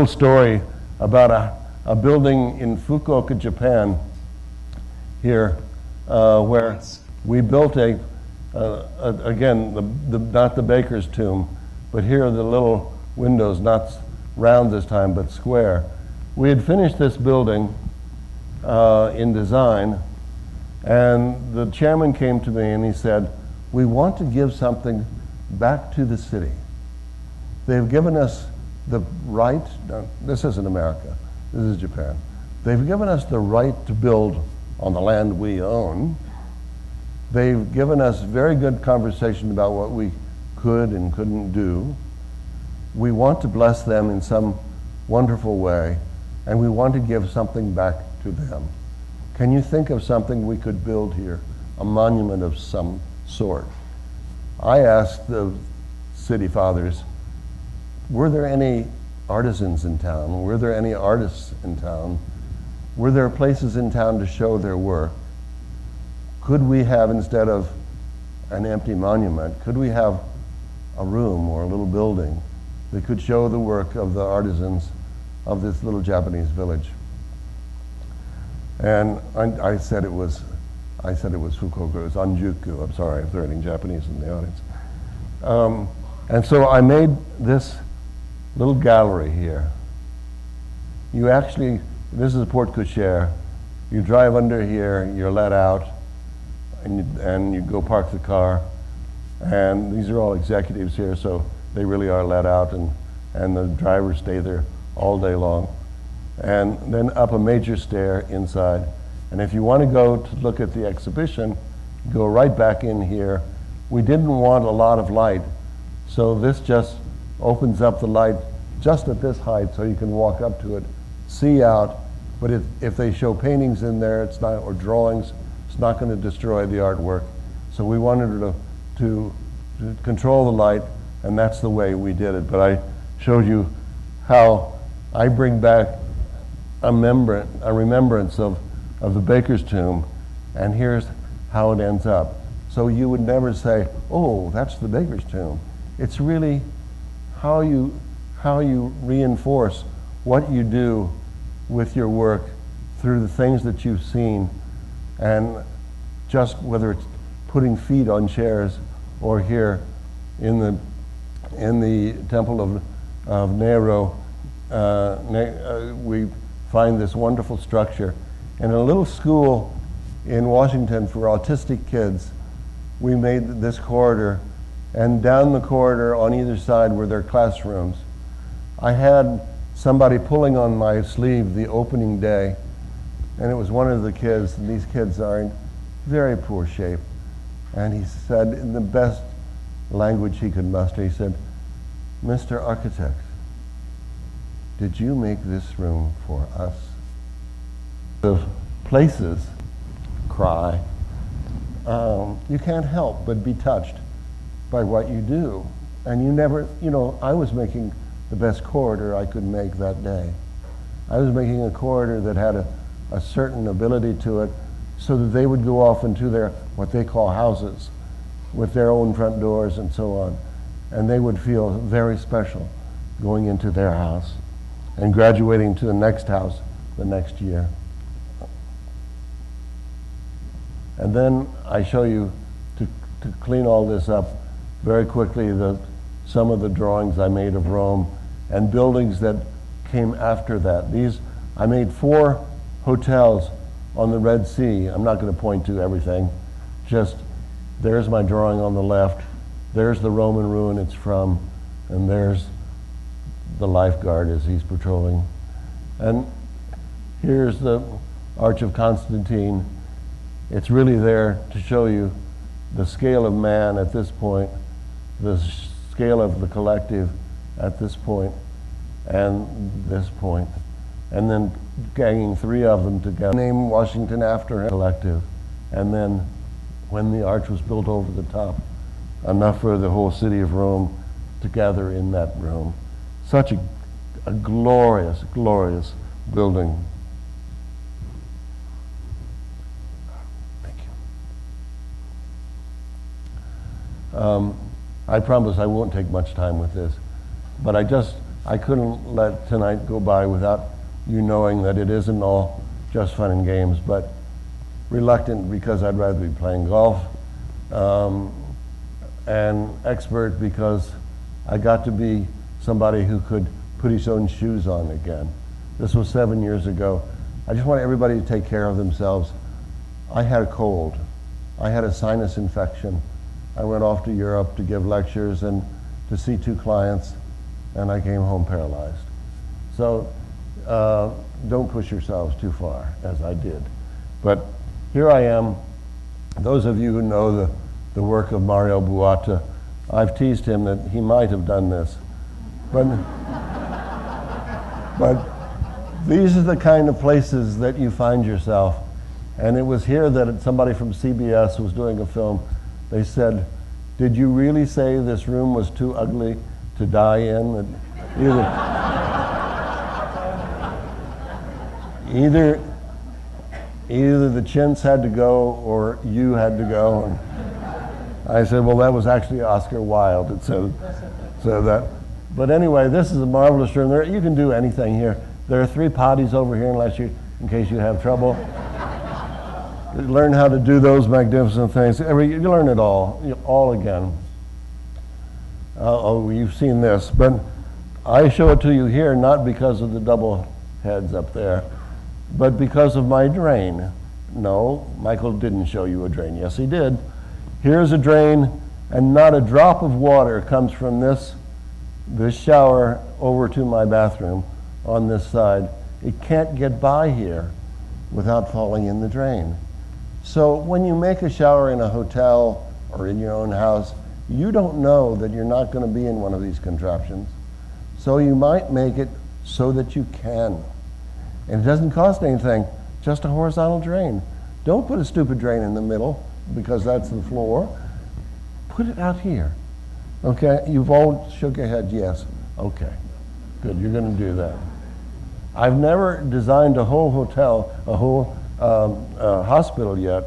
little story about a building in Fukuoka, Japan, here, where we built again, not the baker's tomb, but here are the little windows, not round this time, but square. We had finished this building in design, and the chairman came to me and he said, we want to give something back to the city. They've given us the right, this isn't America, this is Japan. They've given us the right to build on the land we own. They've given us very good conversation about what we could and couldn't do. We want to bless them in some wonderful way, and we want to give something back to them. Can you think of something we could build here? A monument of some sort. I asked the city fathers, were there any artisans in town? Were there any artists in town? Were there places in town to show their work? Could we have, instead of an empty monument, could we have a room or a little building that could show the work of the artisans of this little Japanese village? And I said it was Fukuoka, it was Anjuku. I'm sorry if there are any Japanese in the audience. And so I made this little gallery here. You actually, this is a porte cochere. You drive under here, you're let out, and you go park the car. And these are all executives here, so they really are let out, and the drivers stay there all day long. And then up a major stair inside. And if you want to go to look at the exhibition, go right back in here. We didn't want a lot of light, so this just opens up the light just at this height so you can walk up to it, see out. But if they show paintings in there, it's not, or drawings, it's not going to destroy the artwork. So we wanted to control the light, and that's the way we did it. But I showed you how I bring back a remembrance of the baker's tomb, and here's how it ends up. So you would never say, oh, that's the baker's tomb. It's really how you reinforce what you do with your work through the things that you've seen, and just whether it's putting feet on chairs or here in the temple of Nero, we find this wonderful structure. In a little school in Washington for autistic kids, we made this corridor, and down the corridor on either side were their classrooms. I had somebody pulling on my sleeve the opening day, and it was one of the kids, and these kids are in very poor shape. And he said, in the best language he could muster, he said, Mr. Architect, did you make this room for us? The places cry. You can't help but be touched by what you do. And you never, I was making the best corridor I could make that day. I was making a corridor that had a certain ability to it, so that they would go off into their, what they call houses, with their own front doors and so on. And they would feel very special going into their house and graduating to the next house the next year. And then I show you, to clean all this up very quickly, some of the drawings I made of Rome and buildings that came after that. I made 4 hotels on the Red Sea. I'm not going to point to everything. Just, there's my drawing on the left, there's the Roman ruin it's from, and there's the lifeguard as he's patrolling. And here's the Arch of Constantine. It's really there to show you the scale of man at this point, the scale of the collective at this point, and this point. And then ganging 3 of them together. Name Washington after him, collective. And then when the arch was built over the top, enough for the whole city of Rome to gather in that room. Such a glorious, glorious building. Thank you. I promise I won't take much time with this, but I just I couldn't let tonight go by without you knowing that it isn't all just fun and games, but reluctant because I'd rather be playing golf, and expert because I got to be somebody who could put his own shoes on again. This was 7 years ago. I just want everybody to take care of themselves. I had a cold. I had a sinus infection. I went off to Europe to give lectures and to see 2 clients, and I came home paralyzed. So don't push yourselves too far, as I did. But here I am. Those of you who know the work of Mario Buata, I've teased him that he might have done this. But these are the kind of places that you find yourself. And it was here that somebody from CBS was doing a film. They said, "Did you really say this room was too ugly to die in?" That either the chintz had to go or you had to go. And I said, well, that was actually Oscar Wilde. It said that. But anyway, this is a marvelous room. You can do anything here. There are 3 potties over here in case you have trouble. You learn how to do those magnificent things. You learn it all again. Oh, you've seen this, but I show it to you here not because of the double heads up there, but because of my drain. No, Michael didn't show you a drain. Yes, he did. Here's a drain, and not a drop of water comes from this shower over to my bathroom on this side. It can't get by here without falling in the drain. So when you make a shower in a hotel or in your own house, you don't know that you're not going to be in one of these contraptions. So you might make it so that you can. And it doesn't cost anything, just a horizontal drain. Don't put a stupid drain in the middle because that's the floor. Put it out here. Okay, you've all shook your head, yes. Okay, good, you're going to do that. I've never designed a whole hotel, a whole hospital yet,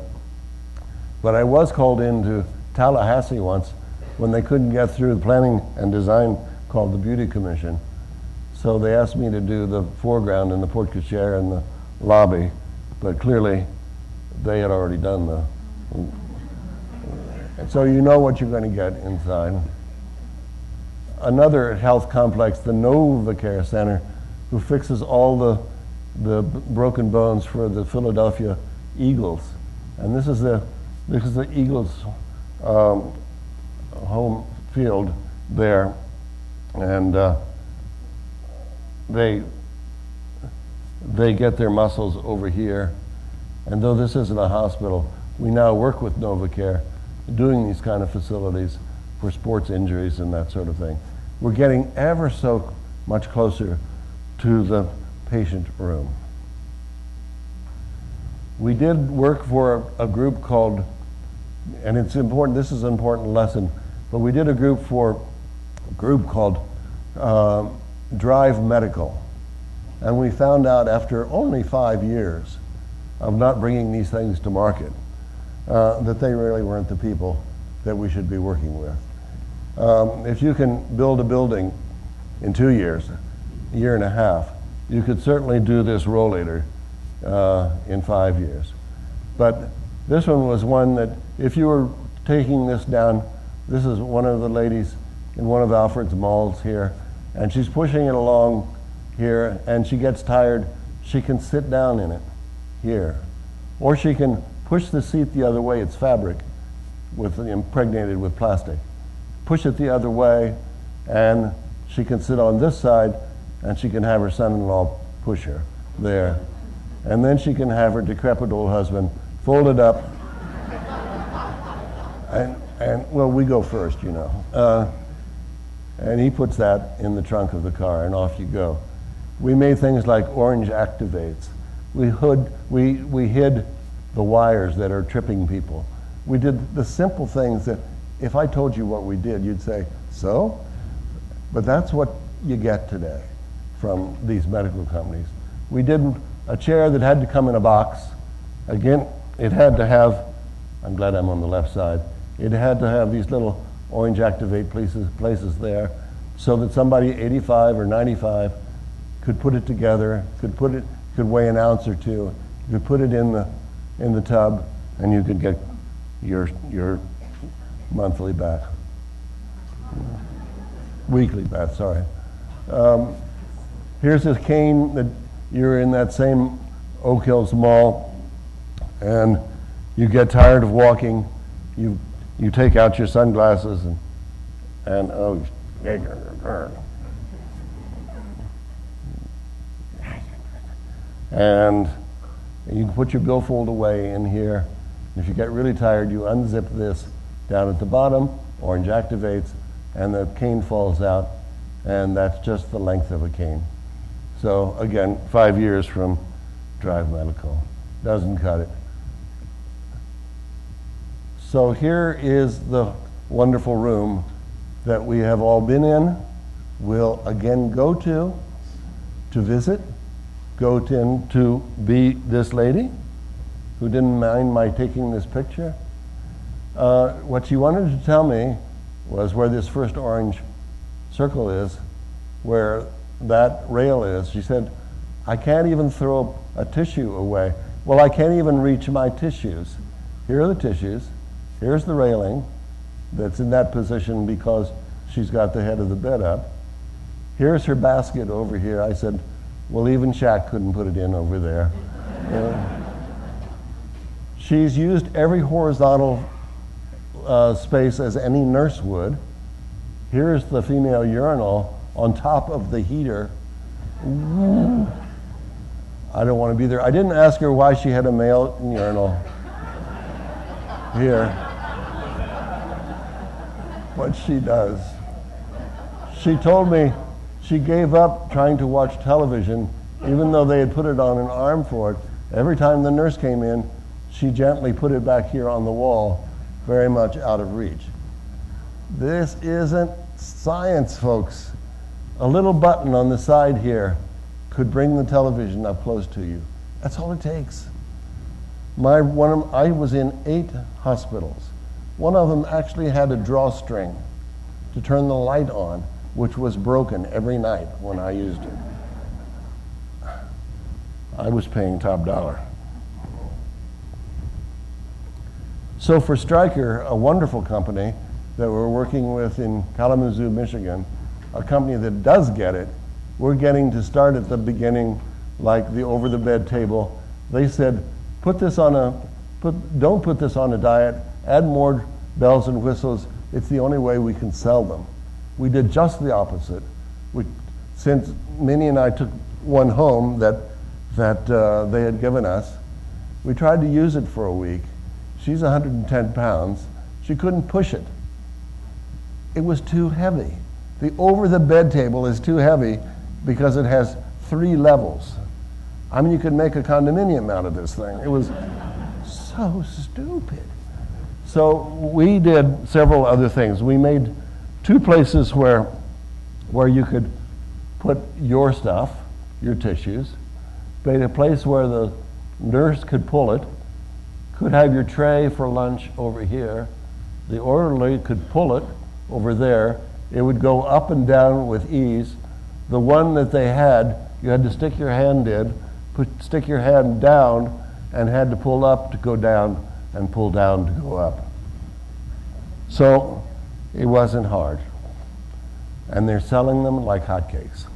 but I was called into Tallahassee once when they couldn't get through the planning and design called the Beauty Commission. So they asked me to do the foreground and the porte-cochere and the lobby, but clearly they had already done the... So you know what you're going to get inside. Another health complex, the NovaCare Center, who fixes all the broken bones for the Philadelphia Eagles. And this is the Eagles home field there. And they get their muscles over here. And though this isn't a hospital, we now work with NovaCare doing these kind of facilities for sports injuries and that sort of thing. We're getting ever so much closer to the patient room. We did work for a group called, and it's important, this is an important lesson, but we did a group called Drive Medical. And we found out after only 5 years of not bringing these things to market, that they really weren't the people that we should be working with. If you can build a building in 2 years, a year and a half, you could certainly do this rollator in 5 years. But this one was one that if you were taking this down, this is one of the ladies in one of Alfred's malls here, and she's pushing it along here, and she gets tired, she can sit down in it here. Or she can push the seat the other way, it's fabric, impregnated with plastic. Push it the other way, and she can sit on this side, and she can have her son-in-law push her there. And then she can have her decrepit old husband fold it up, and well, we go first, you know. And he puts that in the trunk of the car, and off you go. We made things like orange activates. We hid the wires that are tripping people. We did the simple things that if I told you what we did, you'd say, so? But that's what you get today from these medical companies. We did a chair that had to come in a box. Again, it had to have, I'm glad I'm on the left side, it had to have these little orange activate places there. so that somebody 85 or 95 could put it together, could weigh an ounce or two, you could put it in the tub, and you could get your monthly bath. Weekly bath, sorry. Here's a cane that you're in that same Oak Hills Mall, and you get tired of walking. You take out your sunglasses and you put your billfold away in here. If you get really tired, you unzip this down at the bottom, orange activates, and the cane falls out, and that's just the length of a cane. So again, 5 years from Drive Medical. Doesn't cut it. So here is the wonderful room that we have all been in, will again go to visit, to be this lady who didn't mind my taking this picture. What she wanted to tell me was where this first orange circle is, where that rail is. She said, I can't even throw a tissue away. Well, I can't even reach my tissues. Here are the tissues. Here's the railing that's in that position because she's got the head of the bed up. Here's her basket over here. I said, well, even Shaq couldn't put it in over there. She's used every horizontal space as any nurse would. Here's the female urinal on top of the heater. Ooh. I don't want to be there. I didn't ask her why she had a male urinal here, but she does. She told me she gave up trying to watch television, even though they had put it on an arm for it. Every time the nurse came in, she gently put it back here on the wall, very much out of reach. This isn't science, folks. A little button on the side here could bring the television up close to you. That's all it takes. I was in 8 hospitals. One of them actually had a drawstring to turn the light on, which was broken every night when I used it. I was paying top dollar. So for Stryker, a wonderful company that we're working with in Kalamazoo, Michigan, a company that does get it, we're getting to start at the beginning, like the over-the-bed table. They said, don't put this on a diet, add more bells and whistles. It's the only way we can sell them. We did just the opposite. Since Minnie and I took one home that they had given us, we tried to use it for a week. She's 110 pounds. She couldn't push it. It was too heavy. The over-the-bed table is too heavy because it has 3 levels. I mean, you could make a condominium out of this thing. It was so stupid. So we did several other things. We made 2 places where you could put your stuff, your tissues, made a place where the nurse could pull it, could have your tray for lunch over here. The orderly could pull it over there. It would go up and down with ease. The one that they had, you had to stick your hand in, stick your hand down, and had to pull up to go down and pull down to go up. So it wasn't hard. And they're selling them like hotcakes.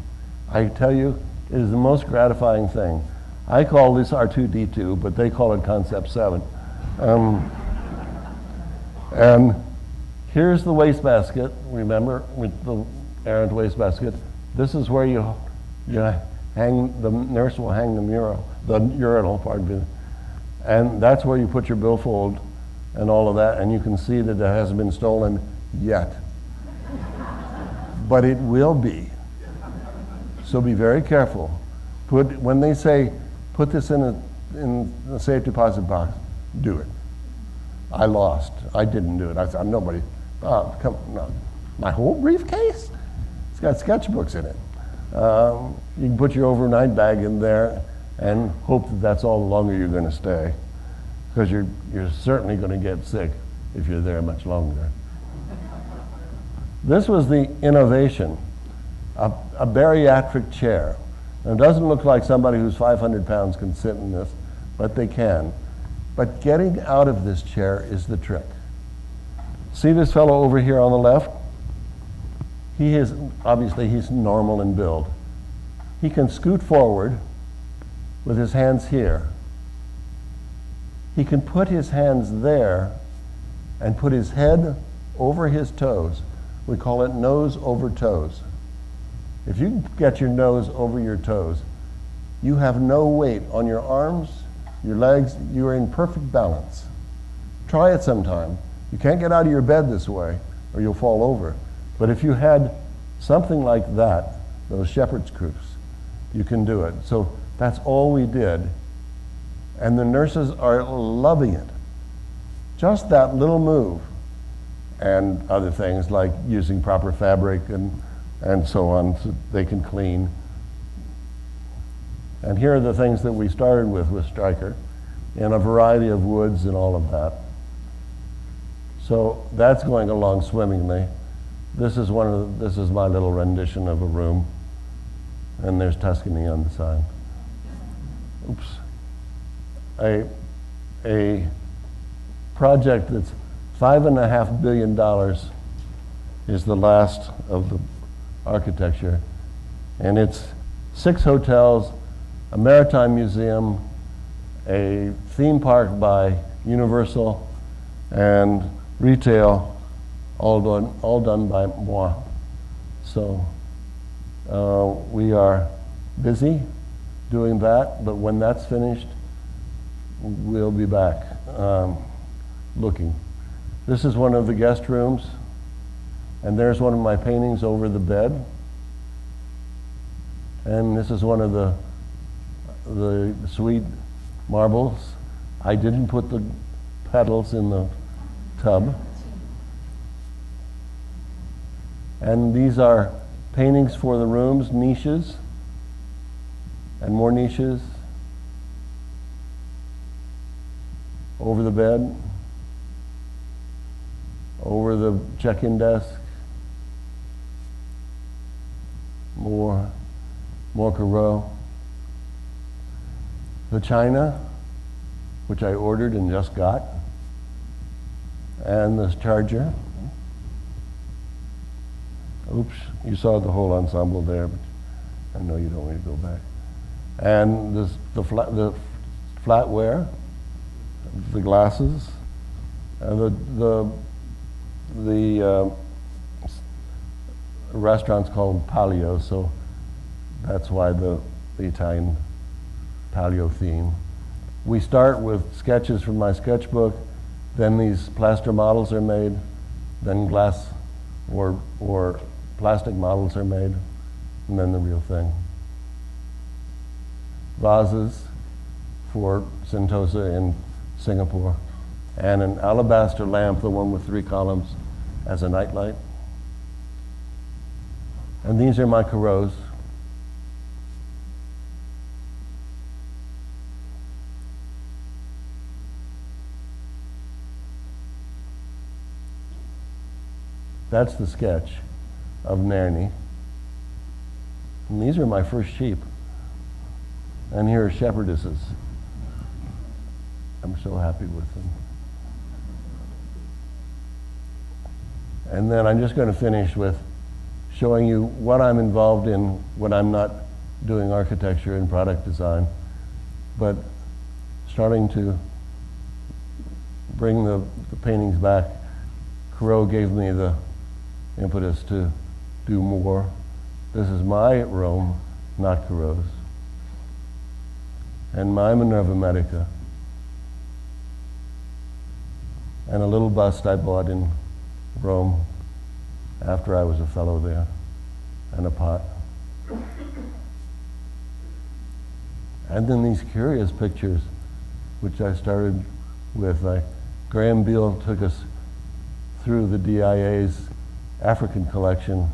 I tell you, it is the most gratifying thing. I call this R2D2, but they call it Concept 7. And here's the wastebasket, remember, with the errant wastebasket. This is where you hang, the nurse will hang the urinal, pardon me. And that's where you put your billfold and all of that, and you can see that it hasn't been stolen yet. But it will be. So be very careful. When they say, put this in a safe deposit box, do it. I lost. I didn't do it. I said, nobody, come on, no. My whole briefcase? It's got sketchbooks in it. You can put your overnight bag in there and hope that that's all the longer you're going to stay, because you're certainly going to get sick if you're there much longer. This was the innovation. a bariatric chair. Now, it doesn't look like somebody who's 500 pounds can sit in this, but they can. But getting out of this chair is the trick. See this fellow over here on the left? Obviously he's normal in build. He can scoot forward with his hands here. He can put his hands there and put his head over his toes. We call it nose over toes. If you get your nose over your toes, you have no weight on your arms, your legs, you are in perfect balance. Try it sometime. You can't get out of your bed this way or you'll fall over. But if you had something like that, those shepherd's crooks, you can do it. So that's all we did. And the nurses are loving it. Just that little move and other things like using proper fabric and so on so they can clean. And here are the things that we started with Stryker in a variety of woods and all of that. So that's going along swimmingly. This is my little rendition of a room. And there's Tuscany on the side. Oops. A project that's $5.5 billion is the last of the architecture. And it's 6 hotels, a maritime museum, a theme park by Universal, and retail, all done by moi. So we are busy doing that, but when that's finished, we'll be back looking. This is one of the guest rooms, and there's one of my paintings over the bed. And this is one of the sweet marbles. I didn't put the petals in the tub. And these are paintings for the rooms, niches, and more niches over the bed, over the check-in desk, more Corot. The china, which I ordered and just got, and this charger. Oops, you saw the whole ensemble there, but I know you don't want me to go back. And the flatware, the glasses, and the restaurant's called Palio, so that's why the Italian Palio theme. We start with sketches from my sketchbook, then these plaster models are made, then glass or plastic models are made, and then the real thing. Vases for Sentosa in Singapore, and an alabaster lamp, the one with 3 columns, as a nightlight. And these are my Corots. That's the sketch of Nerni. And these are my first sheep. And here are shepherdesses. I'm so happy with them. And then I'm just going to finish with showing you what I'm involved in when I'm not doing architecture and product design, but starting to bring the paintings back. Corot gave me the impetus to do more. This is my Rome, not Corot's. And my Minerva Medica. And a little bust I bought in Rome after I was a fellow there, and a pot. And then these curious pictures, which I started with. Graham Beale took us through the DIA's African collection.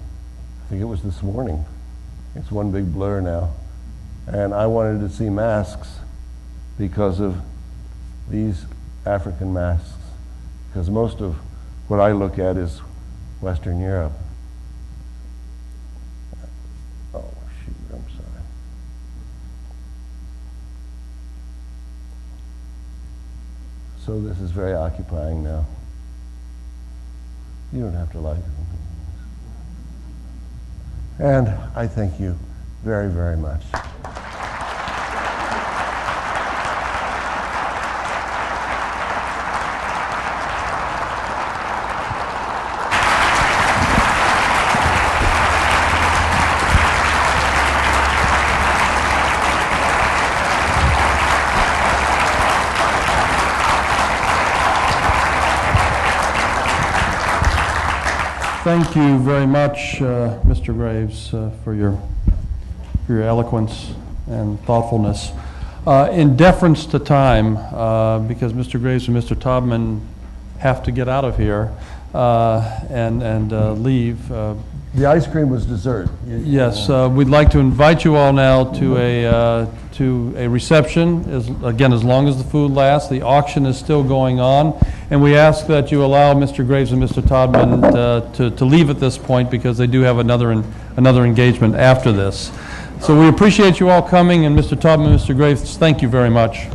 I think it was this morning. It's one big blur now. And I wanted to see masks because of these African masks, because most of what I look at is Western Europe. So this is very occupying now. You don't have to like it. And I thank you very, very much. Thank you very much, Mr. Graves, for your eloquence and thoughtfulness. In deference to time, because Mr. Graves and Mr. Taubman have to get out of here and leave. The ice cream was dessert. Yes, we'd like to invite you all now to a reception, again, as long as the food lasts. The auction is still going on, and we ask that you allow Mr. Graves and Mr. Taubman to leave at this point, because they do have another engagement after this. So we appreciate you all coming, and Mr. Taubman and Mr. Graves, thank you very much.